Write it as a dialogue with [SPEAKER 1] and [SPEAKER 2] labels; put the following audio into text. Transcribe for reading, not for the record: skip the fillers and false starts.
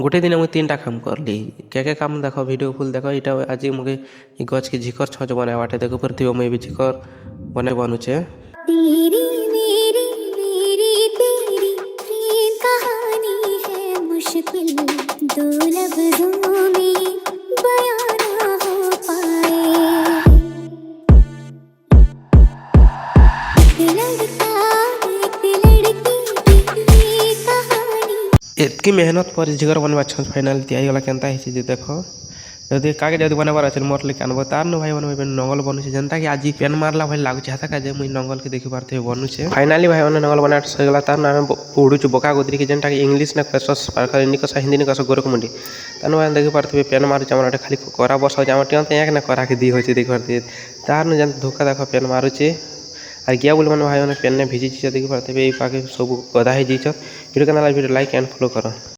[SPEAKER 1] गोटे दिन मुझे 3टा काम करली क्या काम देख वीडियो फुल देख यहाँ आज मुझे गच के झिकर छच बनावाटे देख पड़े मुझे भी झिकर बने बनूचे
[SPEAKER 2] तेरी मेरी मेरी तेरी प्रेम कहानी है मुश्किल दो लफ्जों में बयां ना हो पाए एक लड़का एक लड़की की कहानी
[SPEAKER 1] इतकी मेहनत पर झिगर बनवा फाइनाल तैयारी केनता है देख जदि काके जदि बनाबार अच्छे मोर लेके आनब तार न भाई मैंने नंगल बनूचे जनता कि आज पेन मारला भाई लगुचे हाथ का मुझे नंगल के देखी पारे बनूचे फाइनाली भाई मैंने नंगल बना सहीगला तार आम उड़ूचु बोका गुदरी की जेनटा कि इंग्लीश ने कहस निकस हिंदी ने कहस गोरख मुंडी तार मैंने देखी पारे पेन मारुचे आम खाली करा बस एक ना करा के दी हो देखी पारे तार न जन धोखा देख पेन मारुचे और गया बोले मैंने भाई मैंने पेन ने भिजी देखी पारे पाके सब गदा हो वीडियो के वीडियो लाइक एंड फॉलो कर।